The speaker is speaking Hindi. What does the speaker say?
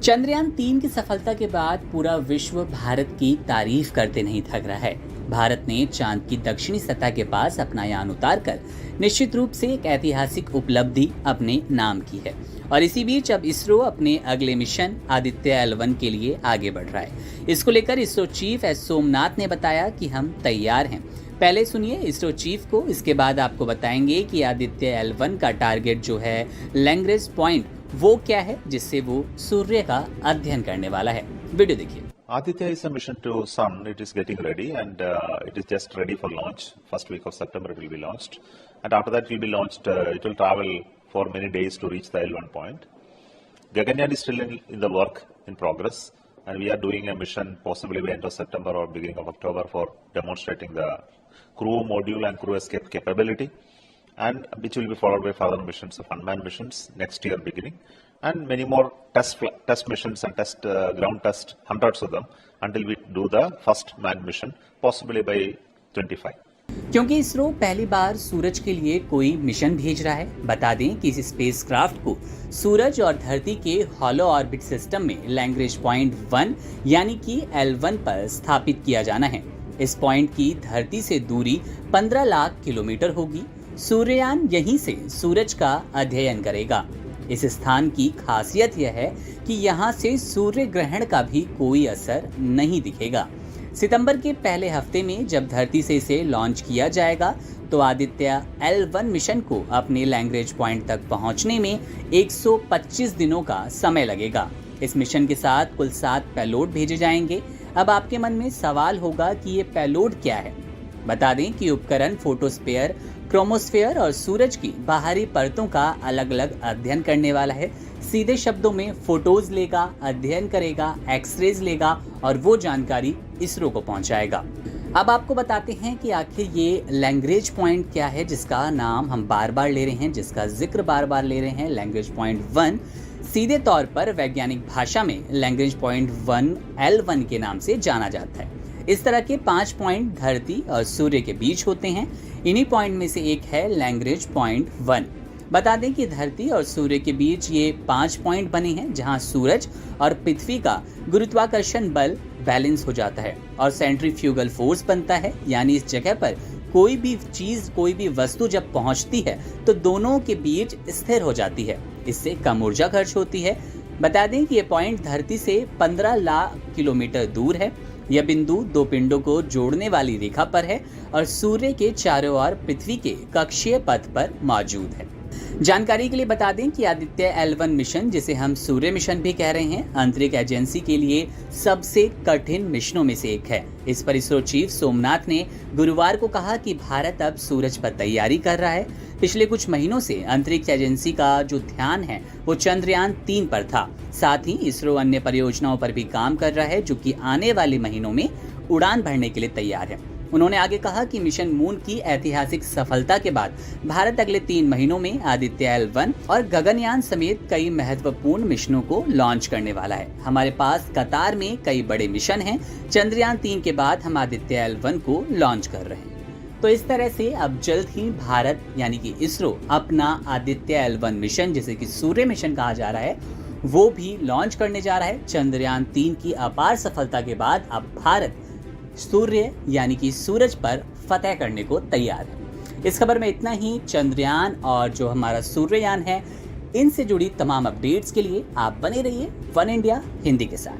चंद्रयान 3 की सफलता के बाद पूरा विश्व भारत की तारीफ करते नहीं थक रहा है। भारत ने चांद की दक्षिणी सतह के पास अपना यान उतारकर निश्चित रूप से एक ऐतिहासिक उपलब्धि अपने नाम की है। और इसी बीच अब इसरो अपने अगले मिशन आदित्य L1 के लिए आगे बढ़ रहा है। इसको लेकर इसरो चीफ एस सोमनाथ ने बताया कि हम तैयार हैं। पहले सुनिए इसरो चीफ को, इसके बाद आपको बताएंगे कि आदित्य L1 का टारगेट जो है लैग्रेंज पॉइंट वो क्या है जिससे वो सूर्य का अध्ययन करने वाला है। वीडियो देखिए। Aditya is a mission to Sun. It is getting ready and it is just ready for launch. First week of September it will be launched, and after that it will be launched. It will travel for many days to reach the L1 point. Gaganyaan is still in the work in progress, and we are doing a mission possibly by end of September or beginning of October for demonstrating the crew module and crew escape capability, and which will be followed by further missions of unmanned missions next year beginning. And many more test missions and ground test, hundreds of them, until we do the first manned mission, possibly by 25. क्योंकि इसरो पहली बार सूरज के लिए कोई मिशन भेज रहा है, बता दें कि इस स्पेसक्राफ्ट को सूरज और धरती के हॉलो ऑर्बिट सिस्टम में लैग्रेंज पॉइंट 1 यानी कि L1 पर स्थापित किया जाना है। इस पॉइंट की धरती से दूरी 15 लाख किलोमीटर होगी। सूर्ययान यहीं से सूरज का अध्ययन करेगा। इस स्थान की खासियत यह है कि यहाँ से सूर्य ग्रहण का भी कोई असर नहीं दिखेगा। सितंबर के पहले हफ्ते में जब धरती से इसे लॉन्च किया जाएगा तो आदित्य L1 मिशन को अपने लैग्रेंज पॉइंट तक पहुंचने में 125 दिनों का समय लगेगा। इस मिशन के साथ कुल 7 पेलोड भेजे जाएंगे। अब आपके मन में सवाल होगा कि ये पेलोड क्या है। बता दें कि उपकरण फोटोस्फीयर, क्रोमोस्फीयर और सूरज की बाहरी परतों का अलग अलग अध्ययन करने वाला है। सीधे शब्दों में फोटोज लेगा, अध्ययन करेगा, एक्सरेज लेगा और वो जानकारी इसरो को पहुंचाएगा। अब आपको बताते हैं कि आखिर ये लैग्रेंज पॉइंट क्या है जिसका नाम हम बार बार ले रहे हैं, जिसका जिक्र बार बार ले रहे हैं, लैग्रेंज पॉइंट 1। सीधे तौर पर वैज्ञानिक भाषा में लैग्रेंज पॉइंट 1 L1 के नाम से जाना जाता है। इस तरह के 5 पॉइंट धरती और सूर्य के बीच होते हैं। इन्हीं पॉइंट में से एक है लैग्रेंज पॉइंट 1। बता दें कि धरती और सूर्य के बीच ये 5 पॉइंट बने हैं जहां सूरज और पृथ्वी का गुरुत्वाकर्षण बल बैलेंस हो जाता है और सेंट्रीफ्यूगल फोर्स बनता है। यानी इस जगह पर कोई भी चीज, कोई भी वस्तु जब पहुंचती है तो दोनों के बीच स्थिर हो जाती है। इससे कम ऊर्जा खर्च होती है। बता दें कि ये पॉइंट धरती से 15 लाख किलोमीटर दूर है। यह बिंदु 2 पिंडों को जोड़ने वाली रेखा पर है और सूर्य के चारों ओर पृथ्वी के कक्षीय पथ पर मौजूद है। जानकारी के लिए बता दें कि आदित्य L1 मिशन, जिसे हम सूर्य मिशन भी कह रहे हैं, अंतरिक्ष एजेंसी के लिए सबसे कठिन मिशनों में से एक है। इस पर इसरो चीफ सोमनाथ ने गुरुवार को कहा कि भारत अब सूरज पर तैयारी कर रहा है। पिछले कुछ महीनों से अंतरिक्ष एजेंसी का जो ध्यान है वो चंद्रयान 3 पर था। साथ ही इसरो अन्य परियोजनाओं पर भी काम कर रहा है जो कि आने वाले महीनों में उड़ान भरने के लिए तैयार है। उन्होंने आगे कहा कि मिशन मून की ऐतिहासिक सफलता के बाद भारत अगले 3 महीनों में आदित्य L1 और गगनयान समेत कई महत्वपूर्ण मिशनों को लॉन्च करने वाला है। हमारे पास कतार में कई बड़े मिशन हैं। चंद्रयान 3 के बाद हम आदित्य L1 को लॉन्च कर रहे हैं। तो इस तरह से अब जल्द ही भारत यानी कि इसरो अपना आदित्य L1 मिशन, जिसे कि सूर्य मिशन कहा जा रहा है, वो भी लॉन्च करने जा रहा है। चंद्रयान 3 की अपार सफलता के बाद अब भारत सूर्य यानी कि सूरज पर फतह करने को तैयार है। इस खबर में इतना ही। चंद्रयान और जो हमारा सूर्ययान है, इनसे जुड़ी तमाम अपडेट्स के लिए आप बने रहिए वन इंडिया हिंदी के साथ।